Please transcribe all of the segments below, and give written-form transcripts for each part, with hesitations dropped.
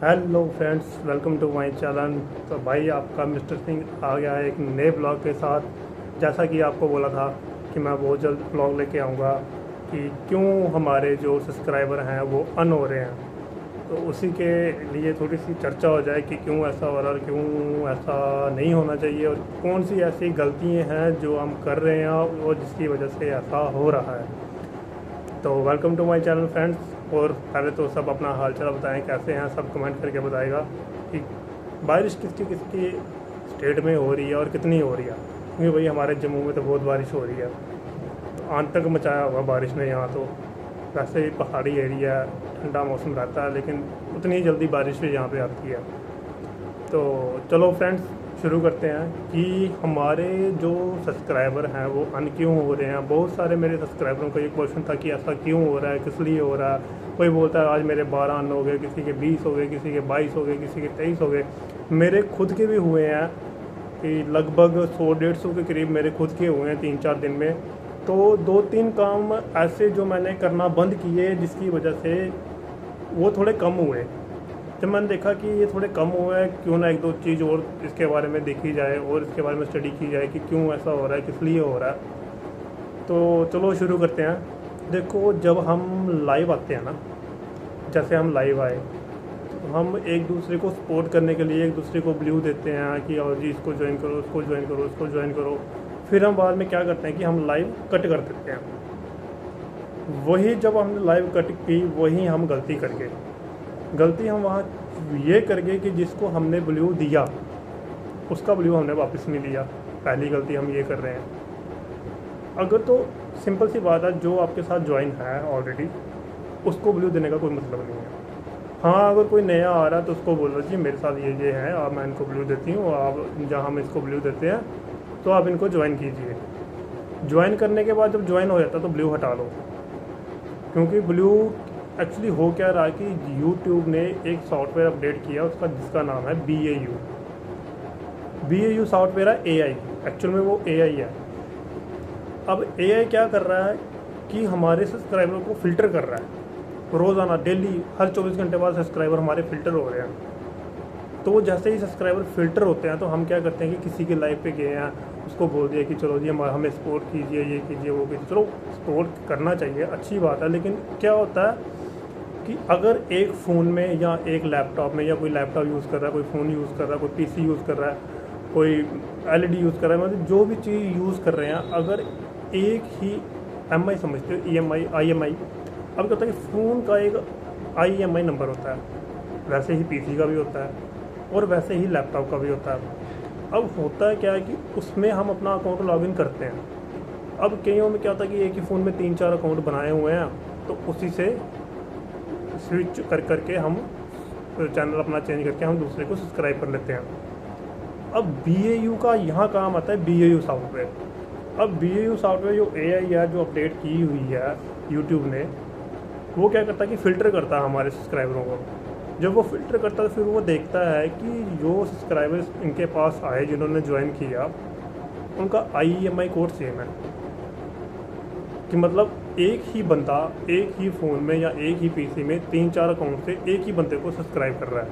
Hello friends, welcome to my channel. तो भाई आपका मिस्टर सिंह आ गया है एक नए ब्लॉग के साथ। जैसा कि आपको बोला था कि मैं बहुत जल्द ब्लॉग लेके आऊँगा कि क्यों हमारे जो सब्सक्राइबर हैं वो अन हो रहे हैं। तो उसी के लिए थोड़ी सी चर्चा हो जाए कि क्यों ऐसा हो रहा है और क्यों ऐसा नहीं होना चाहिए और कौन सी ऐसी गलतियाँ हैं जो हम कर रहे हैं और जिसकी वजह से ऐसा हो रहा है। तो welcome to my channel friends. और पहले तो सब अपना हाल चाल बताएं, कैसे हैं सब, कमेंट करके बताएगा कि बारिश किसकी किसकी स्टेट में हो रही है और कितनी हो रही है। क्योंकि भाई हमारे जम्मू में तो बहुत बारिश हो रही है, तो आतंक मचाया हुआ बारिश ने यहाँ। तो वैसे ही पहाड़ी एरिया है, ठंडा मौसम रहता है, लेकिन उतनी जल्दी बारिश भी यहाँ पे आती है। तो चलो फ्रेंड्स शुरू करते हैं कि हमारे जो सब्सक्राइबर हैं वो अन क्यों हो रहे हैं। बहुत सारे मेरे सब्सक्राइबरों का ये क्वेश्चन था कि ऐसा क्यों हो रहा है, किस लिए हो रहा है। कोई बोलता है आज मेरे 12 अन हो गए, किसी के 20 हो गए, किसी के 22 हो गए, किसी के 23 हो गए। मेरे खुद के भी हुए हैं कि लगभग 100-150 के करीब मेरे खुद के हुए हैं 3-4 दिन में। तो 2-3 काम ऐसे जो मैंने करना बंद किए जिसकी वजह से वो थोड़े कम हुए। जब मैंने देखा कि ये थोड़े कम हुए हैं, क्यों ना एक दो चीज़ और इसके बारे में देखी जाए और इसके बारे में स्टडी की जाए कि क्यों ऐसा हो रहा है, किस लिए हो रहा है। तो चलो शुरू करते हैं। देखो, जब हम लाइव आते हैं ना, जैसे हम लाइव आए तो हम एक दूसरे को सपोर्ट करने के लिए एक दूसरे को ब्लू देते हैं कि और जी इसको ज्वाइन करो, उसको ज्वाइन करो, उसको ज्वाइन करो। फिर हम बाद में क्या करते हैं कि हम लाइव कट कर देते हैं। वही जब हमने लाइव कट की वही हम गलती हम वहाँ ये कर गए कि जिसको हमने ब्लू दिया उसका ब्लू हमने वापस नहीं लिया। पहली गलती हम ये कर रहे हैं। अगर तो सिंपल सी बात है, जो आपके साथ ज्वाइन है ऑलरेडी उसको ब्लू देने का कोई मतलब नहीं है। हाँ, अगर कोई नया आ रहा है तो उसको बोलो जी मेरे साथ ये है, आप मैं इनको ब्लू देती हूँ, आप जहाँ हम इसको ब्लू देते हैं तो आप इनको ज्वाइन कीजिए। ज्वाइन करने के बाद जब ज्वाइन हो जाता है तो ब्लू हटा लो। क्योंकि ब्लू एक्चुअली हो क्या रहा है कि यूट्यूब ने एक सॉफ्टवेयर अपडेट किया उसका, जिसका नाम है BAU सॉफ्टवेयर है AI। एक्चुअल में वो AI है। अब AI क्या कर रहा है कि हमारे सब्सक्राइबर को फ़िल्टर कर रहा है। रोज़ाना डेली हर 24 घंटे बाद सब्सक्राइबर हमारे फ़िल्टर हो रहे हैं। तो वो जैसे ही सब्सक्राइबर फ़िल्टर होते हैं तो हम क्या करते हैं कि किसी के लाइव पे गए हैं, उसको बोल दिया कि चलो जी हमें सपोर्ट कीजिए, ये कीजिए, वो कीजिए। चलो सपोर्ट करना चाहिए, अच्छी बात है, लेकिन क्या होता है कि अगर एक फ़ोन में या एक लैपटॉप में, या कोई लैपटॉप यूज़ कर रहा है, कोई फ़ोन यूज़ कर रहा है, कोई PC यूज़ कर रहा है, कोई LED यूज़ कर रहा है, मतलब जो भी चीज़ यूज़ कर रहे हैं, अगर एक ही MI समझते हो, EMI IMI। अब क्या होता है कि फ़ोन का एक IMI नंबर होता है, वैसे ही PC का भी होता है और वैसे ही लैपटॉप का भी होता है। अब होता है क्या है कि उसमें हम अपना अकाउंट लॉगिन करते हैं। अब कईयों में क्या होता है कि एक ही फ़ोन में 3-4 अकाउंट बनाए हुए हैं, तो उसी से स्विच करके हम चैनल अपना चेंज करके हम दूसरे को सब्सक्राइब कर लेते हैं। अब BAU का यहाँ काम आता है BAU सॉफ्टवेयर। अब BAU सॉफ्टवेयर जो AI है, जो अपडेट की हुई है यूट्यूब ने, वो क्या करता है कि फ़िल्टर करता है हमारे सब्सक्राइबरों को। जब वो फ़िल्टर करता है फिर वो देखता है कि जो सब्सक्राइबर्स इनके पास आए, जिन्होंने ज्वाइन किया, उनका IMI कोड सेम है। कि मतलब एक ही बंदा एक ही फ़ोन में या एक ही PC में 3-4 अकाउंट से एक ही बंदे को सब्सक्राइब कर रहा है।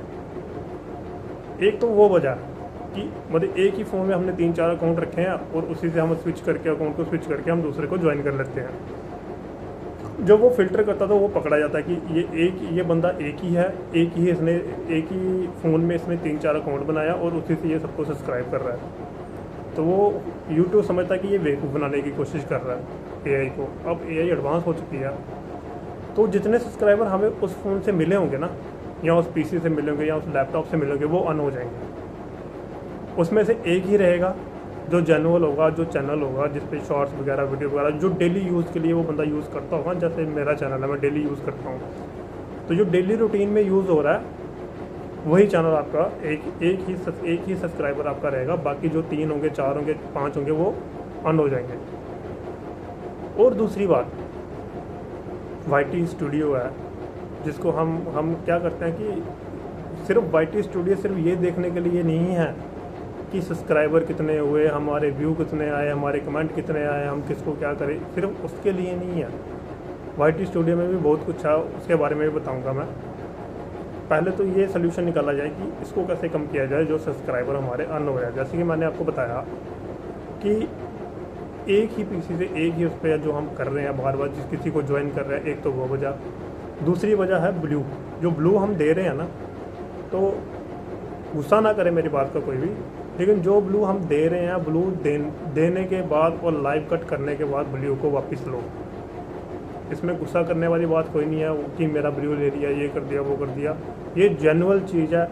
एक तो वो वजह कि मतलब एक ही फ़ोन में हमने 3-4 अकाउंट रखे हैं और उसी से हम स्विच करके अकाउंट को स्विच करके हम दूसरे को ज्वाइन कर लेते हैं। जब वो फ़िल्टर करता तो वो पकड़ा जाता है कि ये बंदा एक ही है, एक ही फ़ोन में इसने 3-4 अकाउंट बनाया और उसी से ये सबको सब्सक्राइब कर रहा है। तो वो यूट्यूब समझता है कि ये बेवकूफ़ बनाने की कोशिश कर रहा है AI को। अब AI एडवांस हो चुकी है, तो जितने सब्सक्राइबर हमें उस फ़ोन से मिले होंगे ना, या उस PC से मिले होंगे या उस लैपटॉप से मिले होंगे, वो अन हो जाएंगे। उसमें से एक ही रहेगा जो जेनुअल होगा, जो चैनल होगा जिस पे शॉर्ट्स वगैरह, वीडियो वगैरह जो डेली यूज़ के लिए वो बंदा यूज़ करता होगा। जैसे मेरा चैनल है, मैं डेली यूज़ करता हूँ, तो जो डेली रूटीन में यूज़ हो रहा है वही चैनल आपका एक ही सब्सक्राइबर आपका रहेगा। बाकी जो 3 होंगे, 4 होंगे, 5 होंगे, वो अन हो जाएंगे। और दूसरी बात, YT स्टूडियो है, जिसको हम क्या करते हैं कि सिर्फ YT स्टूडियो सिर्फ ये देखने के लिए नहीं है कि सब्सक्राइबर कितने हुए, हमारे व्यू कितने आए, हमारे कमेंट कितने आए, हम किसको क्या करें, सिर्फ उसके लिए नहीं है। YT स्टूडियो में भी बहुत कुछ है, उसके बारे में भी बताऊंगा मैं। पहले तो ये सोल्यूशन निकाला जाए कि इसको कैसे कम किया जाए जो सब्सक्राइबर हमारे अन हो जाए। जैसे कि मैंने आपको बताया कि एक ही पीसी से एक ही उस पर जो हम कर रहे हैं बार बार जिस किसी को ज्वाइन कर रहे हैं, एक तो वो वजह, दूसरी वजह है ब्लू। जो ब्लू हम दे रहे हैं ना, तो गुस्सा ना करे मेरी बात का कोई भी, लेकिन जो ब्लू हम दे रहे हैं, ब्लू देने के बाद और लाइव कट करने के बाद ब्लू को वापस लो। इसमें गुस्सा करने वाली बात कोई नहीं है कि मेरा ब्लू ले लिया, ये कर दिया, वो कर दिया। ये जेन्युइन चीज़ है।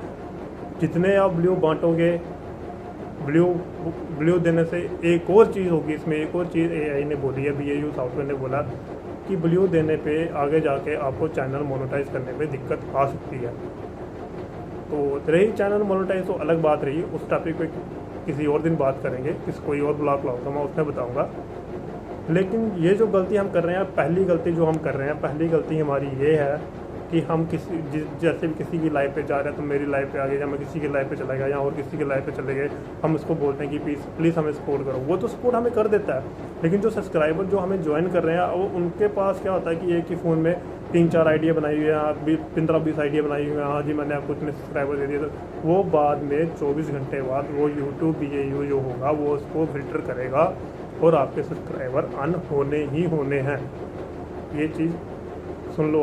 जितने आप ब्लू बांटोगे, ब्लू देने से एक और चीज़ होगी। इसमें एक और चीज़ एआई ने बोली है, BAU सॉफ्टवेयर ने बोला कि ब्लू देने पे आगे जाके आपको चैनल मोनेटाइज करने में दिक्कत आ सकती है। तो रही चैनल मोनेटाइज तो अलग बात रही, उस टॉपिक पे किसी और दिन बात करेंगे, कोई और ब्लॉग लाऊंगा मैं उसमें बताऊंगा। लेकिन ये जो गलती हम कर रहे हैं, पहली गलती जो हम कर रहे हैं, पहली गलती हमारी ये है कि हम जैसे भी किसी की लाइफ पे जा रहे हैं तो मेरी लाइफ पे आ गए, या मैं किसी की लाइफ पे चला गया या और किसी की लाइफ पे चले गए, हम उसको बोलते हैं कि प्लीज़ हमें सपोर्ट करो। वो तो सपोर्ट हमें कर देता है, लेकिन जो सब्सक्राइबर जो हमें ज्वाइन कर रहे हैं, वो उनके पास क्या होता है कि एक ही फ़ोन में 3-4 आइडिया बनाई हुई है, 15-20 आइडिया बनाई हुई है। हाँ जी, मैंने आपको इतने सब्सक्राइबर दे दिए, तो वो बाद में 24 घंटे बाद वो यूट्यूब BAU जो होगा वो उसको फिल्टर करेगा और आपके सब्सक्राइबर अन होने ही होने हैं। ये चीज़ सुन लो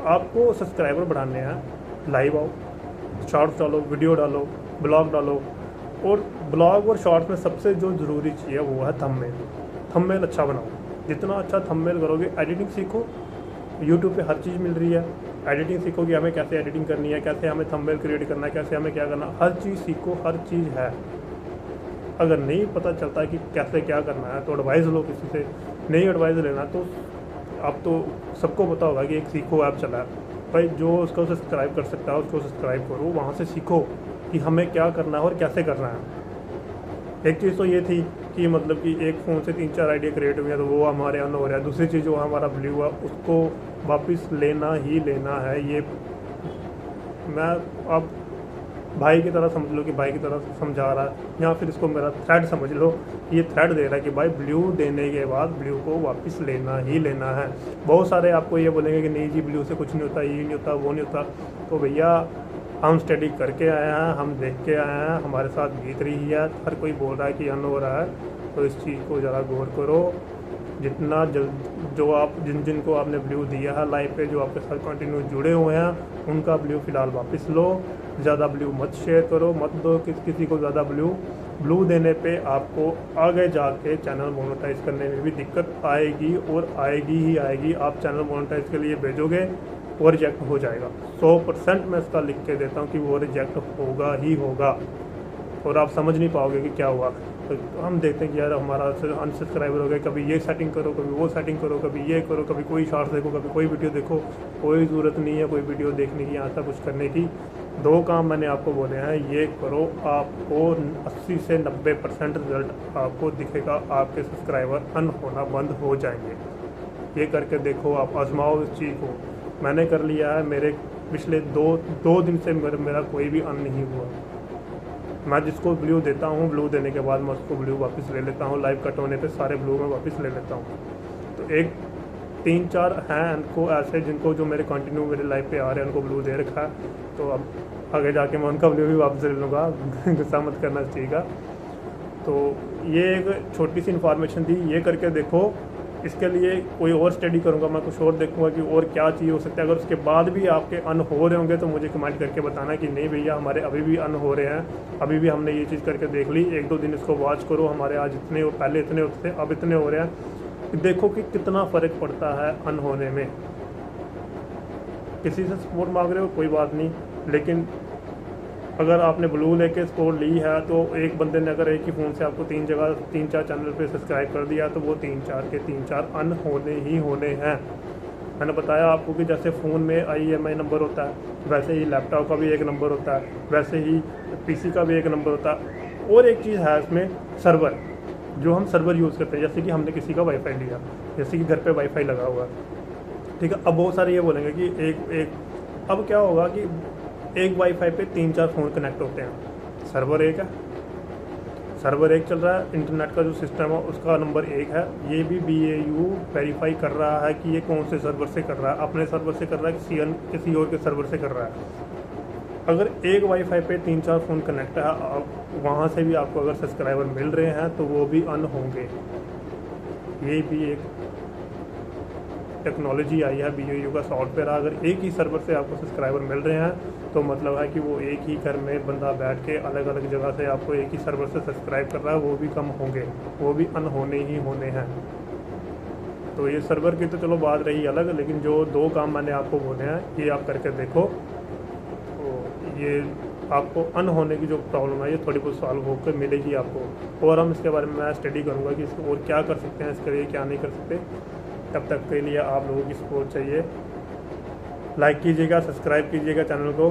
आपको सब्सक्राइबर बढ़ाने हैं, लाइव आओ, शॉर्ट्स डालो, वीडियो डालो, ब्लॉग डालो। और ब्लॉग और शॉर्ट्स में सबसे जो ज़रूरी चीज़ है वो है थंबनेल अच्छा बनाओ। जितना अच्छा थंबनेल करोगे, एडिटिंग सीखो, यूट्यूब पे हर चीज़ मिल रही है। एडिटिंग सीखो कि हमें कैसे एडिटिंग करनी है, कैसे हमें थंबनेल क्रिएट करना है, कैसे हमें क्या करना है, हर चीज़ सीखो, हर चीज़ है। अगर नहीं पता चलता कि कैसे क्या करना है तो एडवाइस लो किसी से। नहीं एडवाइस लेना तो अब तो सबको पता होगा कि एक सीखो ऐप चला है भाई, जो उसको सब्सक्राइब कर सकता है उसको सब्सक्राइब करो, वहाँ से सीखो कि हमें क्या करना है और कैसे करना है। एक चीज़ तो ये थी कि मतलब कि एक फ़ोन से 3-4 आइडिया क्रिएट हुए हैं तो वो हमारे अन हो रहा है। दूसरी चीज़ जो हमारा ब्लू है उसको वापस लेना ही लेना है। ये मैं अब भाई की तरह समझ लो कि भाई की तरह समझा रहा है, या फिर इसको मेरा थ्रेड समझ लो, ये थ्रेड दे रहा है कि भाई ब्लू देने के बाद ब्लू को वापस लेना ही लेना है। बहुत सारे आपको ये बोलेंगे कि नहीं जी ब्लू से कुछ नहीं होता, ये नहीं होता, वो नहीं होता। तो भैया हम स्टडी करके आए हैं, हम देख के आए हैं, हमारे साथ बीत रही है। हर कोई बोल रहा है कि अन हो रहा है, तो इस चीज़ को ज़रा गौर करो। जितना जल्द जो आप जिनको आपने ब्लू दिया है लाइव पे, जो आपके साथ कंटिन्यू जुड़े हुए हैं, उनका ब्लू फ़िलहाल वापस लो। ज़्यादा ब्लू मत शेयर करो, मत दो किसी को ज़्यादा ब्लू देने पे आपको आगे जाके चैनल मोनेटाइज करने में भी दिक्कत आएगी, और आएगी ही आएगी। आप चैनल मोनेटाइज के लिए भेजोगे वो रिजेक्ट हो जाएगा। 100% मैं इसका लिख के देता हूँ कि वो रिजेक्ट होगा ही होगा, और आप समझ नहीं पाओगे कि क्या हुआ। तो हम देखते हैं कि यार हमारा अनसब्सक्राइबर हो गए, कभी ये सेटिंग करो, कभी वो सेटिंग करो, कभी ये करो, कभी कोई शॉर्ट्स देखो, कभी कोई वीडियो देखो। कोई ज़रूरत नहीं है कोई वीडियो देखने की, यहाँ तक कुछ करने की। 2 काम मैंने आपको बोले हैं, ये करो, आपको 80 से 90% रिजल्ट आपको दिखेगा। आपके सब्सक्राइबर अन होना बंद हो जाएंगे। ये करके देखो, आप आजमाओ इस चीज़ को। मैंने कर लिया है, मेरे पिछले दो दिन से मेरा कोई भी अन नहीं हुआ। मैं जिसको ब्लू देता हूँ, ब्लू देने के बाद मैं उसको ब्लू वापस ले लेता हूँ। लाइव कट होने पे सारे ब्लू मैं वापस ले लेता हूँ। तो एक 3-4 हैं उनको ऐसे जिनको जो मेरे कंटिन्यू मेरे लाइव पे आ रहे हैं, उनको ब्लू दे रखा है। तो अब आगे जाके मैं उनका ब्लू भी वापस ले लूँगा। गुस्सा मत करना चाहिएगा। तो ये एक छोटी सी इन्फॉर्मेशन थी, ये करके देखो। इसके लिए कोई और स्टडी करूँगा, मैं कुछ और देखूँगा कि और क्या चीज़ हो सकता है। अगर उसके बाद भी आपके अन हो रहे होंगे तो मुझे कमेंट करके बताना कि नहीं भैया हमारे अभी भी अन हो रहे हैं, अभी भी हमने ये चीज़ करके देख ली। 1-2 दिन इसको वॉच करो, हमारे आज इतने पहले इतने होते थे, अब इतने हो रहे हैं। देखो कि कितना फ़र्क पड़ता है अन होने में। किसी से सपोर्ट मांग रहे हो कोई बात नहीं, लेकिन अगर आपने ब्लू लेके स्कोर ली है तो एक बंदे ने अगर एक ही फ़ोन से आपको 3-4 चैनल पे सब्सक्राइब कर दिया तो वो 3-4 के 3-4 अन होने ही होने हैं। मैंने बताया आपको कि जैसे फ़ोन में IMEI नंबर होता है, वैसे ही लैपटॉप का भी एक नंबर होता है, वैसे ही PC का भी एक नंबर होता है। और एक चीज़ है इसमें, सर्वर, जो हम सर्वर यूज़ करते हैं। जैसे कि हमने किसी का वाईफाई लिया, जैसे कि घर पर वाईफाई लगा हुआ, ठीक है। अब बहुत सारे ये बोलेंगे कि एक अब क्या होगा कि एक वाईफाई पे 3-4 फ़ोन कनेक्ट होते हैं, सर्वर एक है। सर्वर 1 चल रहा है, इंटरनेट का जो सिस्टम है उसका नंबर 1 है। ये भी BAU वेरीफाई कर रहा है कि ये कौन से सर्वर से कर रहा है, अपने सर्वर से कर रहा है किसी और के सर्वर से कर रहा है। अगर एक वाईफाई पे 3-4 फ़ोन कनेक्ट है, वहाँ से भी आपको अगर सब्सक्राइबर मिल रहे हैं तो वो भी अन होंगे। ये भी एक टेक्नोलॉजी आई है BAU का सॉफ्टवेयर। अगर एक ही सर्वर से आपको सब्सक्राइबर मिल रहे हैं तो मतलब है कि वो एक ही घर में बंदा बैठ के अलग अलग जगह से आपको एक ही सर्वर से सब्सक्राइब कर रहा है, वो भी कम होंगे, वो भी अन होने ही होने हैं। तो ये सर्वर की तो चलो बात रही अलग, लेकिन जो 2 काम मैंने आपको बोले हैं ये आप करके देखो, तो ये आपको अन होने की जो प्रॉब्लम है ये थोड़ी बहुत सॉल्व होकर मिलेगी आपको। और हम इसके बारे में मैं स्टडी करूँगा कि इसको और क्या कर सकते हैं, इसके लिए क्या नहीं कर सकते। तब तक के लिए आप लोगों की सपोर्ट चाहिए। लाइक कीजिएगा, सब्सक्राइब कीजिएगा चैनल को,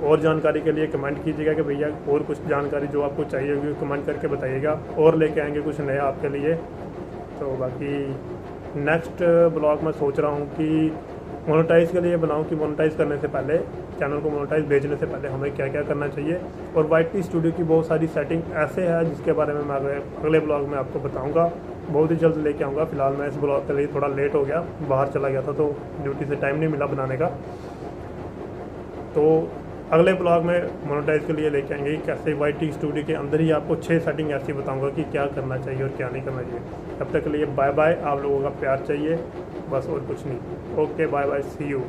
और जानकारी के लिए कमेंट कीजिएगा कि भैया और कुछ जानकारी जो आपको चाहिए होगी कमेंट करके बताइएगा, और लेके आएंगे कुछ नया आपके लिए। तो बाकी नेक्स्ट ब्लॉग में सोच रहा हूँ कि मोनेटाइज़ के लिए बनाऊँ कि मोनेटाइज़ करने से पहले, चैनल को मोनेटाइज़ भेजने से पहले हमें क्या क्या करना चाहिए। और YT स्टूडियो की बहुत सारी सेटिंग ऐसे है जिसके बारे में मैं अगले ब्लॉग में आपको बताऊँगा, बहुत ही जल्द लेके आऊँगा। फिलहाल मैं इस ब्लॉग के लिए थोड़ा लेट हो गया, बाहर चला गया था तो ड्यूटी से टाइम नहीं मिला बनाने का। तो अगले ब्लॉग में मोनेटाइज़ के लिए लेके आएंगे कैसे YT स्टूडियो के अंदर ही आपको 6 सेटिंग ऐसी बताऊंगा कि क्या करना चाहिए और क्या नहीं करना चाहिए। तब तक के लिए बाय बाय, आप लोगों का प्यार चाहिए बस, और कुछ नहीं। Okay bye bye, see you.